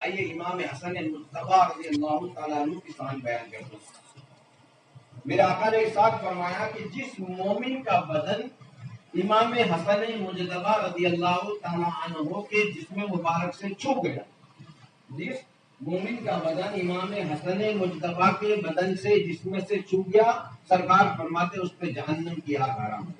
آئیے امام حسن مجتبی رضی اللہ تعالیٰ عنہ کی شان بیان کرتا ہوں۔ میرے آقا نے ارشاد فرمایا کہ جس مومن کا بدن امام حسن مجتبی رضی اللہ تعالیٰ عنہ کے جسم مبارک سے چھو گیا، جس مومن کا بدن امام حسن مجتبی کے بدن سے جسم سے چھو گیا، سرکار فرماتے اس پہ جہنم کی آگ حرام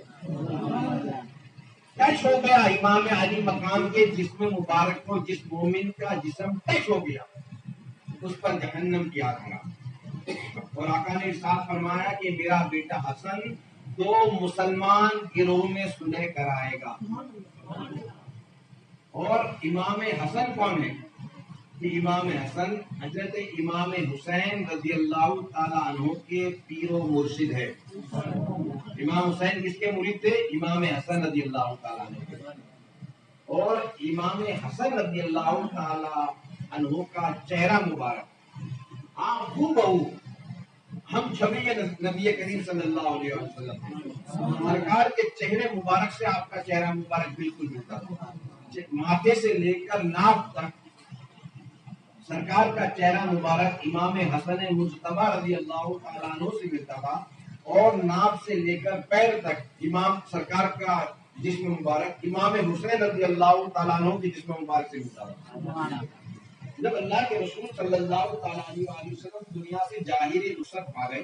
ٹچ ہو گیا۔ امام علی مقام کے جسم مبارک کو جس مومن کا جسم ٹچ ہو گیا اس پر جہنم کی آگ حرام۔ اور آقا نے ارشاد فرمایا کہ میرا بیٹا حسن 2 مسلمان گروہ میں صلح کرائے گا۔ اور امام حسن کون ہے؟ کہ امام حسن حضرت امام حسین رضی اللہ تعالیٰ عنہ کے پیر و مرشد ہے۔ امام حسین کس کے مرید تھے؟ امام حسن رضی اللہ تعالیٰ عنہ کے۔ اور امام حسن رضی اللہ تعالیٰ عنہ کا چہرہ مبارک آپ ہو بہو ہم چھوی نبی کریم صلی اللہ علیہ وسلم سرکار کے چہرے مبارک سے آپ کا چہرہ مبارک بالکل ملتا تھا، ماتھے سے لے کر ناف تک سرکار کا چہرہ مبارک امام حسن مجتبی رضی اللہ تعالیٰ عنہ سے ملتا تھا، اور ناف سے لے کر پیر تک امام سرکار کا جسم مبارک امام حسین رضی اللہ تعالیٰ عنہ کے جسم مبارک سے ملتا تھا۔ جب اللہ کے رسول صلی اللہ تعالیٰ علیہ وآلہ وسلم دنیا سے ظاہری رخصت پا گئے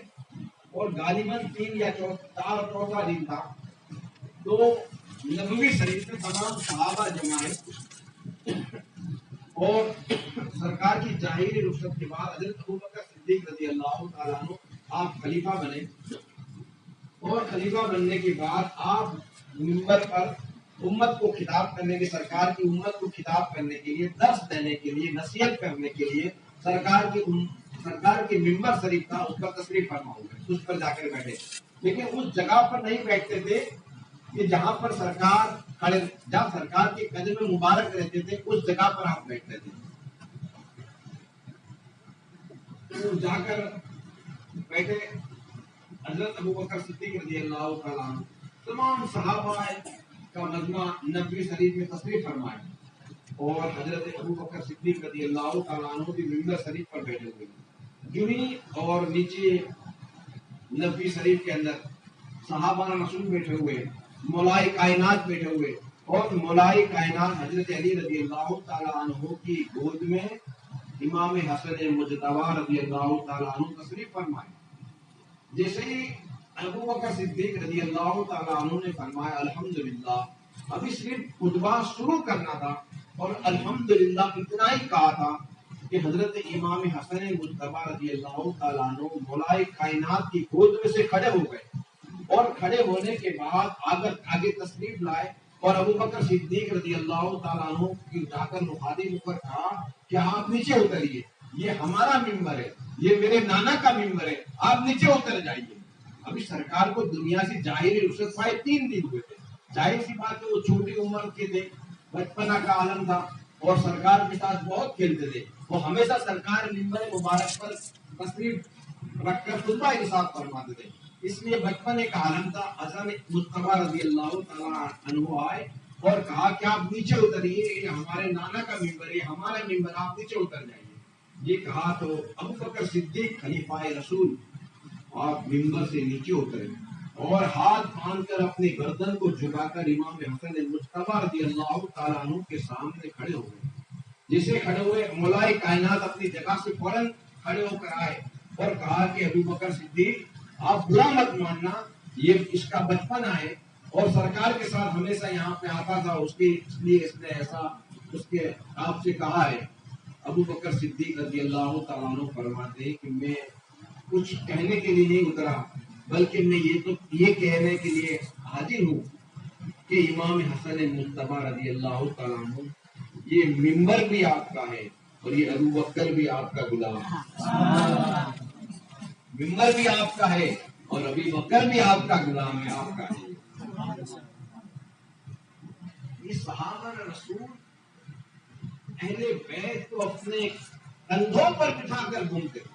اور غالباً 3 یا 4 دن تھا، تو نبوی شریف میں تمام صحابہ جمع ہے اور سرکار کی ظاہری رخصت کے بعد حضرت ابوبکر صدیق رضی اللہ تعالیٰ عنہ آپ خلیفہ بنے، اور خلیفہ بننے کے بعد آپ منبر پر امت کو خطاب کرنے کے سرکار کی امت کو خطاب کرنے کے لیے، درس دینے کے لیے، نصیحت کرنے کے لیے سرکار کے منبر شریف تھا، اس پر تشریف فرما ہوئے، اس پر جا کر بیٹھے، لیکن اس جگہ پر نہیں بیٹھتے تھے کہ جہاں پر سرکار کھڑے، جہاں سرکار کے قدم مبارک رہتے تھے اس جگہ پر آپ بیٹھتے تھے۔ تو جا کر بیٹھے حضرت ابوبکر صدیق رضی اللہ تعالیٰ عنہ تمام صحابہ کا مجمع نبوی شریف میں تشریف فرمائے، اور حضرت ابوبکر صدیق رضی اللہ تعالیٰ عنہ بھی منبر شریف پر بیٹھے ہوئے، جنی اور نیچے نبوی شریف کے اندر صحابہ رسول بیٹھے ہوئے، مولائے کائنات بیٹھے ہوئے، اور مولائے کائنات حضرت علی رضی اللہ تعالیٰ عنہ کی گود میں امام حسن مجتبی رضی اللہ تعالیٰ عنہ تشریف فرمائے۔ جیسے ہی ابوبکر صدیق رضی اللہ تعالیٰ عنہ نے فرمایا الحمدللہ، ابھی صرف خطبہ شروع کرنا تھا اور الحمدللہ اتنا ہی کہا تھا کہ حضرت امام حسن مجتبی رضی اللہ تعالیٰ عنہ مولائے کائنات کی گود میں سے کھڑے ہو گئے، اور کھڑے ہونے کے بعد آگے تشریف لائے، اور ابوبکر صدیق رضی اللہ تعالیٰ عنہ کی جا کر مخاطب پر کہا کہ آپ نیچے اتریے، یہ ہمارا ممبر ہے، یہ میرے نانا کا ممبر ہے، آپ نیچے اتر جائیے۔ ابھی سرکار کو دنیا سے ظاہری رخصت پائے 3 دن ہوئے تھے، ظاہر سی بات ہے وہ چھوٹی عمر کے تھے، بچپنا کا عالم تھا، اور سرکار کے ساتھ بہت کھیلتے تھے، وہ ہمیشہ سرکار ممبر مبارک پر تشریف رکھ کر خطبہ ارشاد فرماتے تھے، اس لیے بچپنے کا عالم تھا۔ حسن مجتبی رضی اللہ تعالیٰ عنہ آئے اور کہا کہ آپ نیچے اتریے، یہ ہمارے نانا کا ممبر ہے، ہمارا ممبر، آپ نیچے اتر جائیے۔ یہ کہا تو ابوبکر صدیق خلیفہ رسول آپ ممبر سے نیچے اترے اور ہاتھ باندھ کر اپنی گردن کو جھکا کر امام حسن مجتبی رضی اللہ تعالیٰ عنہ کے سامنے کھڑے ہو گئے۔ جسے کھڑے ہوئے مولائے کائنات اپنی جگہ سے فوراً کھڑے ہو کر آئے اور کہا کہ ابوبکر صدیق آپ برا مت ماننا، یہ اس کا بچپنا ہے اور سرکار کے ساتھ ہمیشہ یہاں پہ آتا تھا، اس لیے اس نے ایسا اس کے آپ سے کہا ہے۔ ابوبکر صدیق رضی اللہ تعالیٰ عنہ فرماتے ہیں کہ میں کچھ کہنے کے لیے نہیں اترا، بلکہ میں یہ کہنے کے لیے حاضر ہوں کہ امام حسن مجتبی رضی اللہ تعالیٰ عنہ یہ ممبر بھی آپ کا ہے اور یہ ابوبکر بھی آپ کا غلام ہے، ممبر بھی آپ کا ہے اور ابوبکر بھی آپ کا غلام ہے، آپ کا ہے۔ یہ صحابہ رسول اہل بیت کو اپنے کندھوں پر بٹھا کر گھومتے تھے،